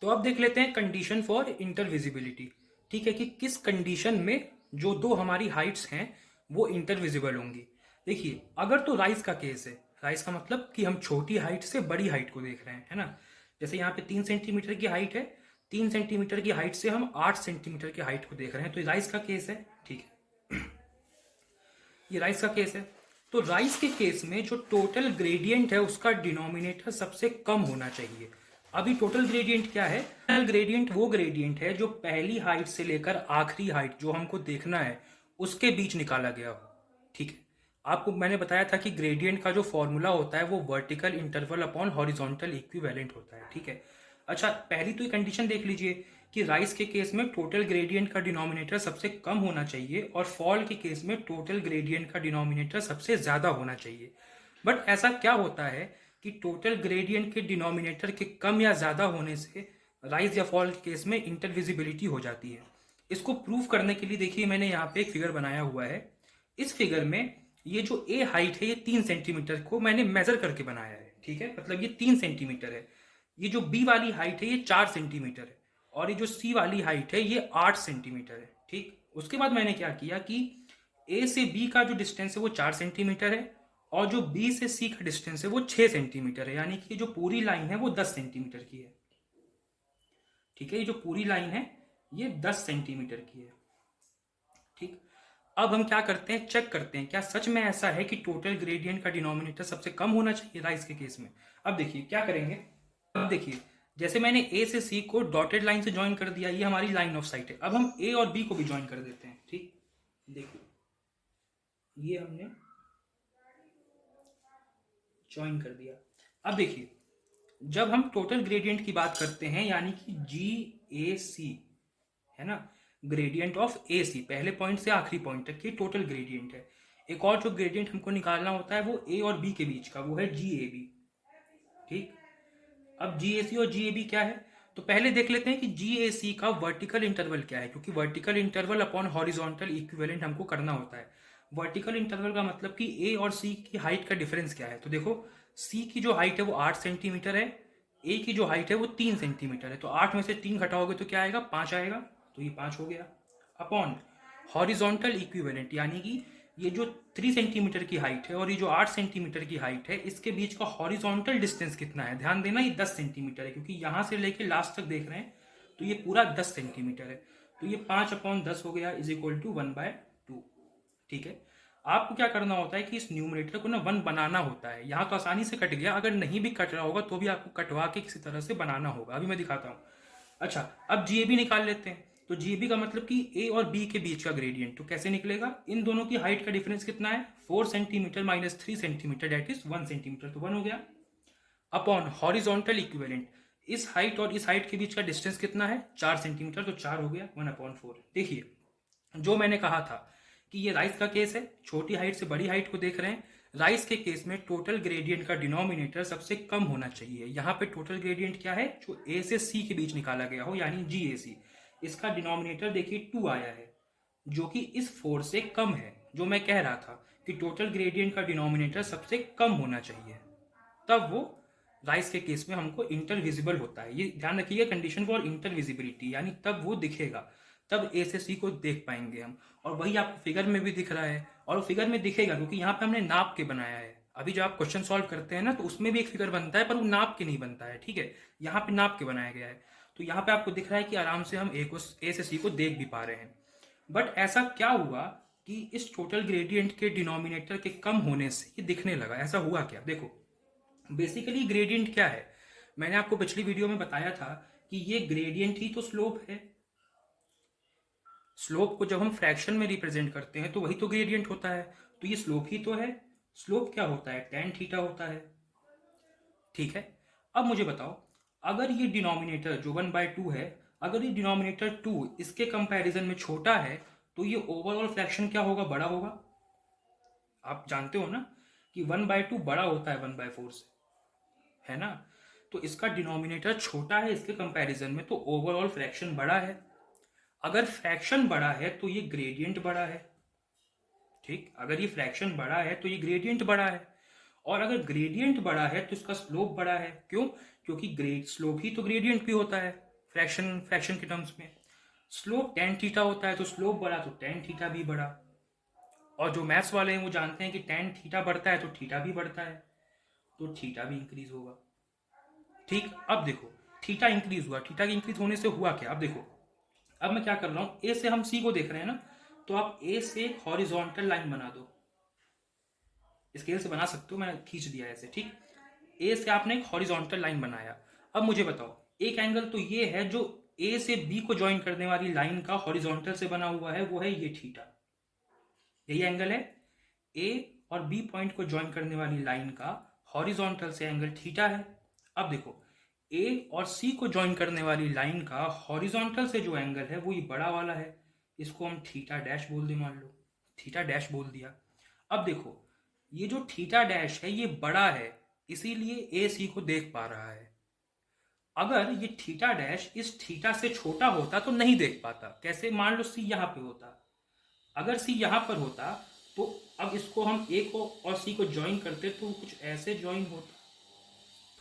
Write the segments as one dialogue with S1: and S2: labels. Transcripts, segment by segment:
S1: तो अब देख लेते हैं कंडीशन फॉर इंटरविजिबिलिटी। ठीक है, कि किस कंडीशन में जो दो हमारी हाइट्स हैं वो इंटरविजिबल होंगी। देखिए, अगर तो राइज का केस है, राइज का मतलब कि हम छोटी हाइट से बड़ी हाइट को देख रहे हैं, है ना। जैसे यहाँ पे 3 सेंटीमीटर की हाइट है, 3 सेंटीमीटर की हाइट से हम 8 सेंटीमीटर की हाइट को देख रहे हैं, तो राइज का केस है। ठीक है, ये राइज का केस है। तो राइज के केस में जो टोटल ग्रेडियंट है उसका डिनोमिनेटर सबसे कम होना चाहिए। अभी टोटल ग्रेडियंट क्या है? टोटल ग्रेडियंट वो ग्रेडियंट है जो पहली हाइट से लेकर आखिरी हाइट जो हमको देखना है उसके बीच निकाला गया हो। ठीक है, आपको मैंने बताया था कि ग्रेडियंट का जो फॉर्मूला होता है वो vertical interval upon horizontal equivalent होता है। ठीक है, अच्छा, पहली तो ये कंडीशन देख लीजिए कि राइज के केस में टोटल ग्रेडियंट का डिनोमिनेटर सबसे कम होना चाहिए और फॉल के केस में टोटल ग्रेडियंट का डिनोमिनेटर सबसे ज्यादा होना चाहिए। बट ऐसा क्या होता है कि टोटल ग्रेडियंट के डिनोमिनेटर के कम या ज्यादा होने से राइज या फॉल के केस में इंटरविजिबिलिटी हो जाती है। इसको प्रूव करने के लिए देखिए मैंने यहाँ पे एक फिगर बनाया हुआ है। इस फिगर में ये जो ए हाइट है ये 3 सेंटीमीटर को मैंने मेजर करके बनाया है। ठीक है, मतलब ये 3 सेंटीमीटर है। ये जो बी वाली हाइट है ये 4 सेंटीमीटर है और ये जो सी वाली हाइट है ये 8 सेंटीमीटर है। ठीक, उसके बाद मैंने क्या किया कि ए से बी का जो डिस्टेंस है वो 4 सेंटीमीटर है और जो बी से सी का डिस्टेंस है वो 6 सेंटीमीटर है, यानी कि जो पूरी लाइन है वो 10 सेंटीमीटर की है। ठीक है, ये जो पूरी लाइन है ये 10 सेंटीमीटर की है। ठीक, अब हम क्या करते हैं, चेक करते हैं क्या सच में ऐसा है कि टोटल ग्रेडियंट का डिनोमिनेटर सबसे कम होना चाहिए राइज के केस में। अब देखिए क्या करेंगे। अब देखिए, जैसे मैंने ए से सी को डॉटेड लाइन से ज्वाइन कर दिया, ये हमारी लाइन ऑफ साइट है। अब हम ए और बी को भी ज्वाइन कर देते हैं। ठीक, देखिए ये हमने ज्वाइन कर दिया। अब देखिए, जब हम टोटल ग्रेडियंट की बात करते हैं यानी कि जी ए सी, है ना, ग्रेडियंट ऑफ ए सी, पहले पॉइंट से आखिरी पॉइंट तक की टोटल ग्रेडियंट है। एक और जो ग्रेडियंट हमको निकालना होता है वो ए और बी के बीच का, वो है जी ए बी। ठीक, अब जी ए सी और जी ए बी क्या है, तो पहले देख लेते हैं कि जी ए सी का वर्टिकल इंटरवल क्या है, क्योंकि vertical interval upon horizontal equivalent हमको करना होता है। वर्टिकल इंटरवल का मतलब कि ए और सी की हाइट का डिफरेंस क्या है। तो देखो, सी की जो हाइट है वो 8 सेंटीमीटर है, ए की जो हाइट है वो 3 सेंटीमीटर है, तो 8 में से 3 घटाओगे तो क्या आएगा, 5 आएगा, तो ये 5 हो गया। अपॉन हॉरिजॉन्टल इक्विवेलेंट, यानी कि ये जो 3 सेंटीमीटर की हाइट है और ये जो 8 सेंटीमीटर की हाइट है इसके बीच का हॉरिजॉन्टल डिस्टेंस कितना है। ध्यान देना, ये 10 सेंटीमीटर है क्योंकि यहां से लेके लास्ट तक देख रहे हैं, तो ये पूरा 10 सेंटीमीटर है। तो ये 5/10 हो गया इज इक्वल टू 1/2। ठीक है, आपको क्या करना होता है कि इस न्यूमरेटर को ना 1 बनाना होता है। यहाँ तो आसानी से कट गया, अगर नहीं भी कट रहा होगा तो भी आपको कटवा के किसी तरह से बनाना होगा, अभी मैं दिखाता हूँ। अच्छा, अब जीएबी निकाल लेते हैं। तो जीएबी का मतलब कि ए और बी के बीच का ग्रेडियंट, तो कैसे निकलेगा, इन दोनों की हाइट का डिफरेंस कितना है, 4 centimetre minus 3 centimetre, that is 1 centimetre, तो 1 हो गया। अपॉन हॉरिजॉन्टल इक्विवेलेंट, इस हाइट और इस हाइट के बीच का डिस्टेंस कितना है, 4 सेंटीमीटर, तो 4 हो गया, 1/4। देखिए, जो मैंने कहा था कि ये राइस का केस है, छोटी हाइट से बड़ी हाइट को देख रहे हैं। राइस के केस में टोटल ग्रेडियंट का डिनोमिनेटर सबसे कम होना चाहिए। यहाँ पे टोटल ग्रेडियंट क्या है, जो ए से सी के बीच निकाला गया हो, यानी जी ए सी। इसका डिनोमिनेटर देखिए 2 आया है, जो कि इस 4 से कम है। जो मैं कह रहा था कि टोटल ग्रेडियंट का डिनोमिनेटर सबसे कम होना चाहिए, तब वो राइस के केस में हमको इंटरविजिबल होता है। ये ध्यान रखिए, कंडीशन फॉर इंटरविजिबिलिटी, यानी तब वो दिखेगा, तब ए से सी को देख पाएंगे हम। और वही आपको फिगर में भी दिख रहा है, और फिगर में दिखेगा क्योंकि यहाँ पे हमने नाप के बनाया है। अभी जब आप क्वेश्चन सॉल्व करते हैं ना तो उसमें भी एक फिगर बनता है, पर वो नाप के नहीं बनता है। ठीक है, यहाँ पे नाप के बनाया गया है, तो यहाँ पे आपको दिख रहा है कि आराम से हम ए से सी को देख भी पा रहे हैं। बट ऐसा क्या हुआ कि इस टोटल ग्रेडियंट के डिनोमिनेटर के कम होने से ये दिखने लगा, ऐसा हुआ क्या, देखो। बेसिकली ग्रेडियंट क्या है, मैंने आपको पिछली वीडियो में बताया था कि ये ग्रेडियंट ही तो स्लोप है। स्लोप को जब हम फ्रैक्शन में रिप्रेजेंट करते हैं तो वही तो ग्रेडियंट होता है, तो ये स्लोप ही तो है। स्लोप क्या होता है, टेन थीटा होता है। ठीक है, अब मुझे बताओ, अगर ये डिनोमिनेटर जो 1/2 है, अगर ये डिनोमिनेटर 2 इसके कंपैरिजन में छोटा है तो ये ओवरऑल फ्रैक्शन क्या होगा, बड़ा होगा। आप जानते हो ना कि 1/2 बड़ा होता है 1/4 से, है ना। तो इसका डिनोमिनेटर छोटा है इसके कंपैरिजन में, तो ओवरऑल फ्रैक्शन बड़ा है। अगर फ्रैक्शन बड़ा है तो ये ग्रेडियंट बड़ा है। ठीक, अगर ये फ्रैक्शन बड़ा है तो ये ग्रेडियंट बड़ा है, और अगर ग्रेडियंट बड़ा है तो इसका स्लोप बड़ा है। क्यों, क्योंकि ग्रेड स्लोप ही तो ग्रेडियंट भी होता है। फ्रैक्शन के टर्म्स में। स्लोप टेन थीटा होता है तो स्लोप बढ़ा तो टेन थीटा भी बढ़ा, और जो मैथ्स वाले हैं वो जानते हैं कि टेन थीटा बढ़ता है तो थीटा भी बढ़ता है, तो थीटा भी इंक्रीज होगा। ठीक, अब देखो थीटा इंक्रीज हुआ, थीटा के इंक्रीज होने से हुआ क्या, अब देखो अब मैं क्या कर रहा हूँ, ए से हम सी को देख रहे हैं ना, तो आप ए से एक हॉरिजॉन्टल लाइन बना दो, स्केल से बना सकते हो, मैंने खींच दिया ऐसे। ठीक, ए से आपने एक हॉरिजॉन्टल लाइन बनाया। अब मुझे बताओ, एक एंगल तो ये है जो ए से बी को ज्वाइन करने वाली लाइन का हॉरिजॉन्टल से बना हुआ है, वो है ये थीटा, यही एंगल है। ए और बी पॉइंट को ज्वाइन करने वाली लाइन का हॉरिजॉन्टल से एंगल थीटा है। अब देखो ए और सी को ज्वाइन करने वाली लाइन का हॉरिजॉन्टल से जो एंगल है वो ये बड़ा वाला है, इसको हम थीटा डैश बोल दें, मान लो थीटा डैश बोल दिया। अब देखो ये जो थीटा डैश है ये बड़ा है, इसीलिए ए सी को देख पा रहा है। अगर ये थीटा डैश इस थीटा से छोटा होता तो नहीं देख पाता। कैसे, मान लो सी यहाँ पे होता, अगर सी यहाँ पर होता तो अब इसको हम ए को और सी को ज्वाइन करते तो कुछ ऐसे ज्वाइन होता।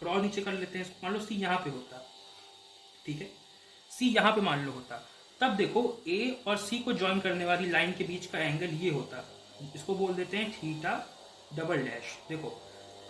S1: थोड़ा और नीचे कर लेते हैं इसको, मान लो सी यहाँ पे होता, ठीक है, सी यहाँ पे मान लो होता, तब देखो ए और सी को ज्वाइन करने वाली लाइन के बीच का एंगल ये होता, इसको बोल देते हैं थीटा डबल डैश। देखो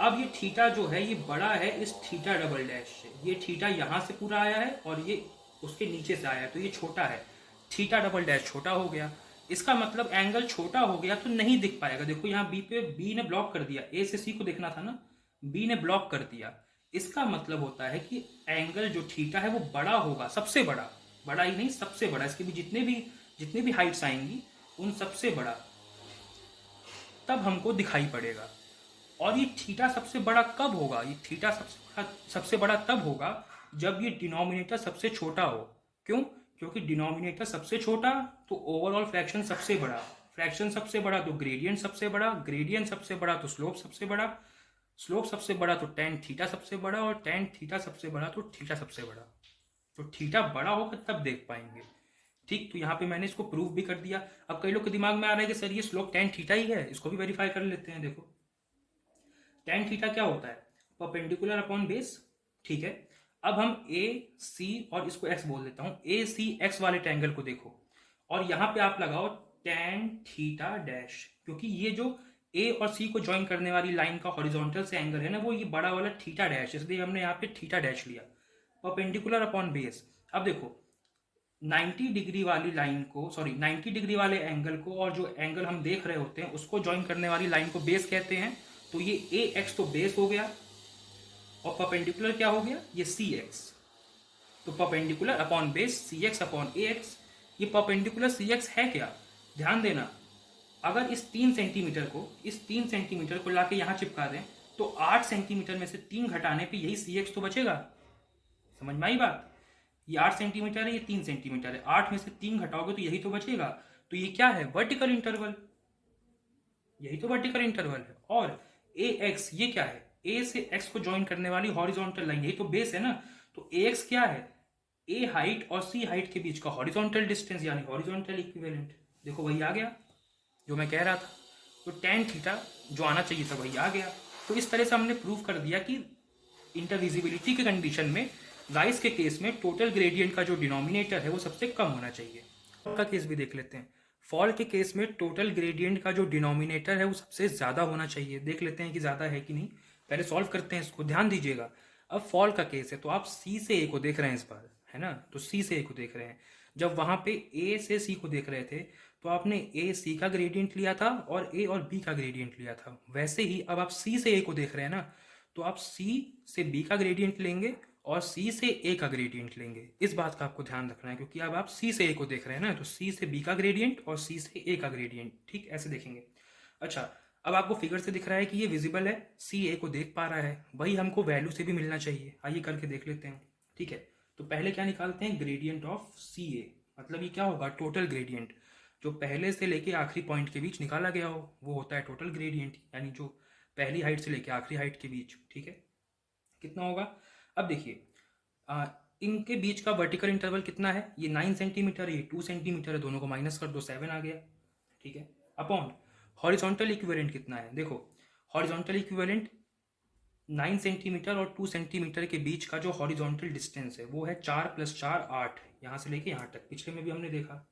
S1: अब ये थीटा जो है ये बड़ा है इस थीटा डबल डैश से, ये थीटा यहाँ से पूरा आया है और ये उसके नीचे से आया है, तो ये छोटा है, थीटा डबल डैश छोटा हो गया। इसका मतलब एंगल छोटा हो गया तो नहीं दिख पाएगा। देखो यहाँ बी पे बी ने ब्लॉक कर दिया, ए से सी को देखना था ना, बी ने ब्लॉक कर दिया। इसका मतलब होता है कि एंगल जो थीटा है वो बड़ा होगा, सबसे बड़ा, बड़ा ही नहीं सबसे बड़ा, इसके भी जितने भी हाइट्स आएंगी उन सबसे बड़ा, तब हमको दिखाई पड़ेगा। और ये थीटा सबसे बड़ा कब होगा, ये थीटा सबसे बड़ा तब होगा जब ये डिनोमिनेटर सबसे छोटा हो। क्यों, क्योंकि डिनोमिनेटर सबसे छोटा तो ओवरऑल फ्रैक्शन सबसे बड़ा, फ्रैक्शन सबसे बड़ा तो ग्रेडियंट सबसे बड़ा, ग्रेडियंट सबसे बड़ा तो स्लोप सबसे बड़ा, स्लोप सबसे बड़ा तो टेन थीटा सबसे बड़ा, और टेन थीटा सबसे बड़ा तो थीटा सबसे बड़ा। तो थीटा बड़ा होगा तब देख पाएंगे। ठीक, तो यहाँ पे मैंने इसको प्रूव भी कर दिया। अब कई लोग के दिमाग में आ रहा है कि सर ये स्लोप टेन थीटा ही है, इसको भी वेरीफाई कर लेते हैं। देखो टेन थीटा क्या होता है, परपेंडिकुलर अपॉन बेस। ठीक है, अब हम ए सी और इसको एक्स बोल देता हूं, ए सी एक्स वाले ट्रायंगल को देखो और यहां पे आप लगाओ टेन थीटा डैश, क्योंकि ये जो ए और सी को ज्वाइन करने वाली लाइन का हॉरिजॉन्टल से एंगल है ना वो ये बड़ा वाला थीटा डैश, इसलिए हमने यहाँ पे थीटा डैश लिया, परपेंडिकुलर अपॉन बेस। अब देखो 90 डिग्री वाली लाइन को, सॉरी 90 डिग्री वाले एंगल को और जो एंगल हम देख रहे होते हैं उसको ज्वाइन करने वाली लाइन को बेस कहते हैं। तो ये ए एक्स तो बेस हो गया और परपेंडिकुलर क्या हो गया, ये सी एक्स। तो perpendicular upon base C x upon ए एक्स। ये परपेंडिकुलर सी एक्स है क्या, ध्यान देना, अगर इस 3 सेंटीमीटर को लाके यहाँ चिपका दें तो 8 सेंटीमीटर में से 3 घटाने पे यही सी एक्स तो बचेगा। समझ में आई बात, ये 8 सेंटीमीटर है, ये 3 सेंटीमीटर है, 8 में से 3 घटाओगे तो यही तो बचेगा। तो ये क्या है, वर्टिकल इंटरवल, यही तो वर्टिकल इंटरवल है। और ए एक्स ये क्या है, ए से एक्स को ज्वाइन करने वाली हॉरिजॉन्टल लाइन, यही तो बेस है ना। तो ए एक्स क्या है, ए हाइट और सी हाइट के बीच का हॉरिजॉन्टल डिस्टेंस यानी हॉरिजॉन्टल इक्विवेलेंट। देखो वही आ गया जो मैं कह रहा था। तो टेन थीटा जो आना चाहिए था वही आ गया। तो इस तरह से हमने प्रूव कर दिया कि इंटरविजिबिलिटी के कंडीशन में गाइस के केस में टोटल ग्रेडियंट का जो डिनोमिनेटर है वो सबसे कम होना चाहिए। का केस भी देख लेते हैं। फॉल के केस में टोटल ग्रेडियंट का जो डिनोमिनेटर है वो सबसे ज़्यादा होना चाहिए। देख लेते हैं कि ज़्यादा है कि नहीं, पहले सॉल्व करते हैं इसको, ध्यान दीजिएगा। अब फॉल का केस है तो आप सी से ए को देख रहे हैं इस बार, है ना, तो सी से ए को देख रहे हैं। जब वहाँ पे ए से सी को देख रहे थे तो आपने ए सी का ग्रेडियंट लिया था और ए और बी का ग्रेडियंट लिया था। वैसे ही अब आप सी से ए को देख रहे हैं ना, तो आप सी से बी का ग्रेडियंट लेंगे और सी से ए का ग्रेडियंट लेंगे। इस बात का आपको ध्यान रखना है क्योंकि अब आप सी से ए को देख रहे हैं ना, तो सी से बी का ग्रेडियंट और सी से ए का ग्रेडियंट, ठीक ऐसे देखेंगे। अच्छा, अब आपको फिगर से दिख रहा है कि ये विजिबल है, सी ए को देख पा रहा है, वही हमको वैल्यू से भी मिलना चाहिए। आइए करके देख लेते हैं, ठीक है। तो पहले क्या निकालते हैं, ग्रेडियंट ऑफ सी ए, मतलब ये क्या होगा, टोटल ग्रेडियंट, जो पहले से लेके आखिरी पॉइंट के बीच निकाला गया हो वो होता है टोटल ग्रेडियंट, यानी जो पहली हाइट से लेके आखिरी हाइट के बीच, ठीक है, कितना होगा। अब देखिए इनके बीच का वर्टिकल इंटरवल कितना है, ये 9 सेंटीमीटर है, ये 2 सेंटीमीटर है, दोनों को माइनस कर दो 7 आ गया, ठीक है। अपॉन हॉरिजॉन्टल इक्विवेलेंट कितना है, देखो हॉरिजॉन्टल इक्विवेलेंट 9 सेंटीमीटर और 2 सेंटीमीटर के बीच का जो हॉरिजॉन्टल डिस्टेंस है वो है 4 + 4 8, यहाँ से लेके यहाँ तक, पिछले में भी हमने देखा।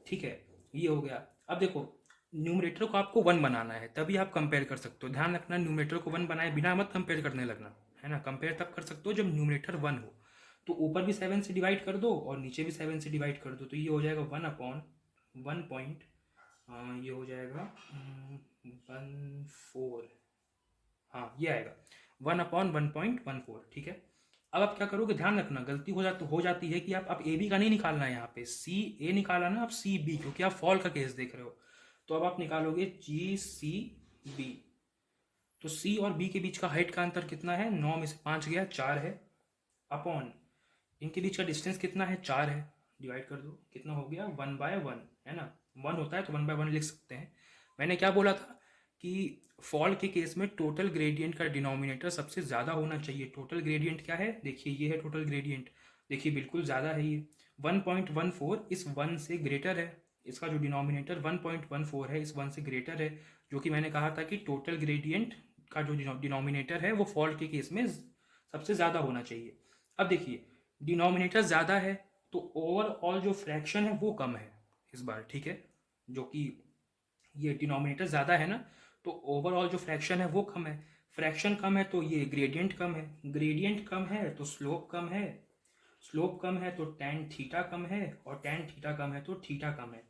S1: ठीक है, ये हो गया। अब देखो न्यूमरेटर को आपको 1 बनाना है, तभी आप कंपेयर कर सकते हो। ध्यान रखना, न्यूमरेटर को 1 बनाए बिना मत कंपेयर करने लगना, है ना। कंपेयर तब कर सकते हो जब न्यूमरेटर 1 हो। तो ऊपर भी 7 से डिवाइड कर दो और नीचे भी 7 से डिवाइड कर दो, तो ये हो जाएगा 1/1 पॉइंट, ये हो जाएगा 1/4, हाँ ये आएगा 1/1.14। ठीक है। अब आप क्या करोगे, ध्यान रखना, गलती हो जाती है कि आप ए बी का नहीं निकालना है, यहाँ पे सी ए निकाला ना, आप सी बी, क्योंकि आप फॉल का केस देख रहे हो। तो अब आप निकालोगे जी सी बी। तो सी और बी के बीच का हाइट का अंतर कितना है, 9 में से 5 गया 4 है, अपॉन इनके बीच का डिस्टेंस कितना है, 4 है, डिवाइड कर दो, कितना हो गया 1/1, है ना। 1 होता है तो 1/1 लिख सकते हैं। मैंने क्या बोला था कि फॉल के केस में टोटल ग्रेडियंट का डिनोमिनेटर सबसे ज़्यादा होना चाहिए। टोटल ग्रेडियंट क्या है, देखिए ये है टोटल ग्रेडियंट, देखिए बिल्कुल ज़्यादा है ये 1.14, इस 1 से ग्रेटर है। इसका जो डिनोमिनेटर 1.14 है, इस 1 से ग्रेटर है, जो कि मैंने कहा था कि टोटल ग्रेडियंट का जो डिनोमिनेटर है वो फॉल के केस में सबसे ज़्यादा होना चाहिए। अब देखिए डिनोमिनेटर ज़्यादा है तो ओवरऑल जो फ्रैक्शन है वो कम है इस बार। ठीक है, जो कि ये डिनोमिनेटर ज़्यादा है ना, तो ओवरऑल जो फ्रैक्शन है वो कम है। फ्रैक्शन कम है तो ये ग्रेडियंट कम है, ग्रेडियंट कम है तो स्लोप कम है, स्लोप कम है तो टैन थीटा कम है, और टैन थीटा कम है तो थीटा कम है।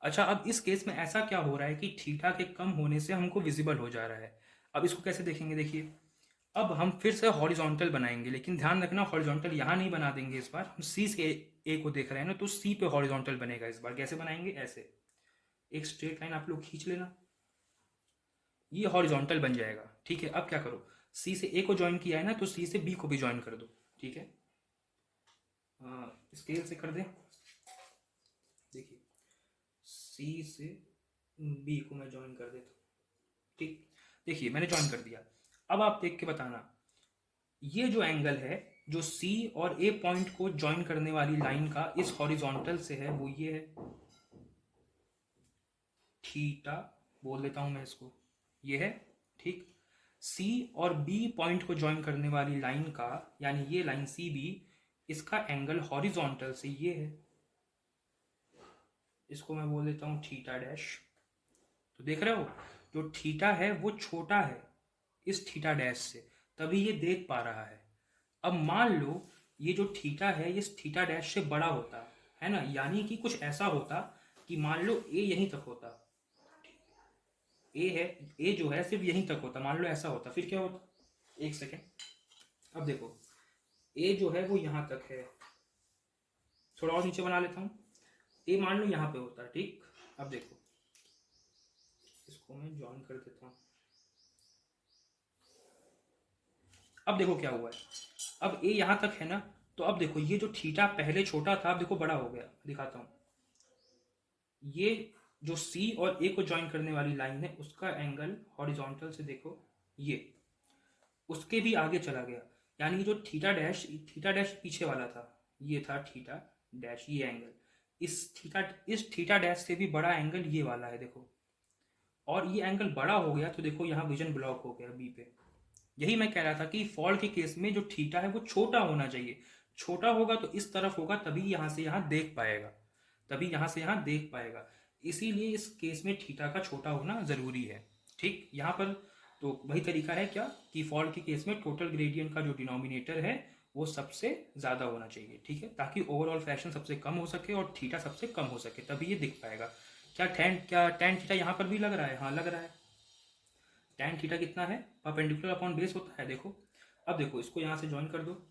S1: अच्छा, अब इस केस में ऐसा क्या हो रहा है कि थीटा के कम होने से हमको विजिबल हो जा रहा है। अब इसको कैसे देखेंगे, देखिए अब हम फिर से हॉरिजॉन्टल बनाएंगे, लेकिन ध्यान रखना हॉरिजॉन्टल यहाँ नहीं बना देंगे इस बार, हम सी से ए को देख रहे हैं ना, तो सी पे हॉरिजॉन्टल बनेगा इस बार। कैसे बनाएंगे, ऐसे एक स्ट्रेट लाइन आप लोग खींच लेना, ये हॉरिजॉन्टल बन जाएगा। ठीक है, अब क्या करो, सी से ए को ज्वाइन किया है ना, तो सी से बी को भी ज्वाइन कर दो। ठीक है, स्केल से कर दें, देखिए सी से बी को मैं ज्वाइन कर देता हूँ। ठीक, देखिए मैंने ज्वाइन कर दिया। अब आप देख के बताना, ये जो एंगल है जो सी और ए पॉइंट को ज्वाइन करने वाली लाइन का इस हॉरिजॉन्टल से है, वो ये है थीटा, बोल देता हूं मैं इसको, ये है। ठीक, सी और बी पॉइंट को ज्वाइन करने वाली लाइन का, यानी ये लाइन सी बी, इसका एंगल हॉरिजॉन्टल से ये है, इसको मैं बोल देता हूं थीटा डैश। तो देख रहे हो, जो थीटा है वो छोटा है इस थीटा डैश से, तभी ये देख पा रहा है। अब मान लो ये जो थीटा है ये थीटा डैश से बड़ा होता, है ना, यानी कि कुछ ऐसा होता कि मान लो ए यहीं तक होता, ए है, ए जो है सिर्फ यहीं तक होता, मान लो ऐसा होता, फिर क्या होता, एक सेकेंड, अब देखो ए जो है वो यहां तक है, थोड़ा और नीचे बना लेता हूं, ए मान लो यहां पे होता है। ठीक, अब देखो इसको मैं ज्वाइन कर देता हूं, अब देखो क्या हुआ है, अब ए यहां तक है ना, तो अब देखो ये जो थीटा पहले छोटा था अब देखो बड़ा हो गया, दिखाता हूं, ये जो सी और ए को ज्वाइन करने वाली लाइन है उसका एंगल हॉरिजॉन्टल से देखो ये उसके भी आगे चला गया, यानी कि जो थीटा डैश पीछे वाला था, ये था थीटा डैश, ये एंगल इस थीटा डैश से भी बड़ा एंगल ये वाला है देखो, और ये एंगल बड़ा हो गया तो देखो यहाँ विजन ब्लॉक हो गया बी पे। यही मैं कह रहा था कि फॉल के केस में जो थीटा है वो छोटा होना चाहिए, छोटा होगा तो इस तरफ होगा, तभी यहाँ से यहाँ देख पाएगा, तभी यहाँ से यहाँ देख पाएगा, इसीलिए इस केस में थीटा का छोटा होना जरूरी है। ठीक, यहाँ पर तो वही तरीका है क्या कि फॉल के केस में टोटल ग्रेडियंट का जो डिनोमिनेटर है वो सबसे ज़्यादा होना चाहिए। ठीक है, ताकि ओवरऑल फ्रैक्शन सबसे कम हो सके और थीटा सबसे कम हो सके, तभी ये दिख पाएगा। क्या टैन थीटा यहाँ पर भी लग रहा है, हाँ लग रहा है। टैन थीटा कितना है, परपेंडिकुलर अपॉन बेस होता है, देखो। अब देखो इसको यहाँ से ज्वाइन कर दो,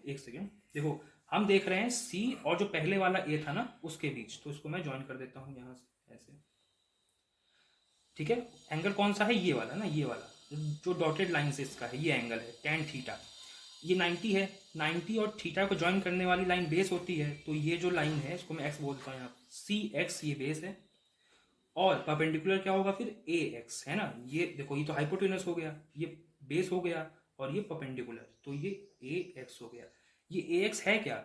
S1: एक सेकेंड, देखो हम देख रहे हैं सी और जो पहले वाला ए था ना उसके बीच, तो इसको मैं ज्वाइन कर देता हूँ यहाँ से ऐसे। ठीक है, एंगल कौन सा है, ये वाला ना, ये वाला जो डॉटेड लाइन से इसका है, ये एंगल है टैन थीटा, ये 90 है। 90 और थीटा को ज्वाइन करने वाली लाइन बेस होती है, तो ये जो लाइन है इसको मैं एक्स बोलता हूँ यहाँ, सी एक्स ये बेस है, और परपेंडिकुलर क्या होगा फिर ए एक्स, है ना। ये देखो ये तो हाइपोटेनस हो गया, ये बेस हो गया, और ये परपेंडिकुलर, तो ये ए एक्स हो गया। ये ए एक्स है क्या,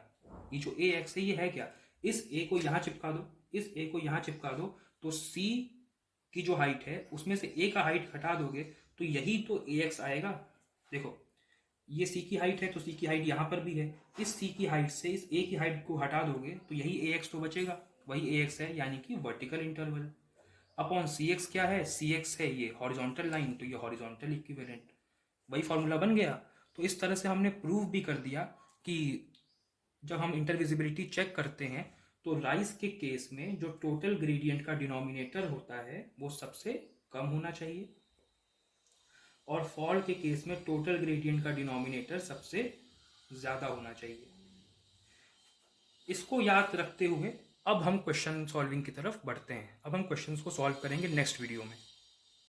S1: ये जो ए एक्स है ये है क्या, इस ए को यहाँ चिपका दो, इस ए को यहाँ चिपका दो, तो सी की जो हाइट है उसमें से ए का हाइट घटा दोगे तो यही तो ए एक्स आएगा। देखो ये सी की हाइट है तो सी की हाइट यहाँ पर भी है, इस सी की हाइट से इस ए की हाइट को हटा दोगे तो यही ए एक्स तो बचेगा, वही ए एक्स है यानी कि वर्टिकल इंटरवल। अपॉन सी एक्स क्या है, सी एक्स है ये हॉरिजॉन्टल लाइन, तो ये हॉरिजॉन्टल इक्विवेलेंट, वही फॉर्मूला बन गया। तो इस तरह से हमने प्रूव भी कर दिया कि जब हम इंटरविजिबिलिटी चेक करते हैं तो राइज के केस में जो टोटल ग्रेडियंट का डिनोमिनेटर होता है वो सबसे कम होना चाहिए, और फॉल के केस में टोटल ग्रेडियंट का डिनोमिनेटर सबसे ज़्यादा होना चाहिए। इसको याद रखते हुए अब हम क्वेश्चन सॉल्विंग की तरफ बढ़ते हैं। अब हम क्वेश्चंस को सॉल्व करेंगे नेक्स्ट वीडियो में।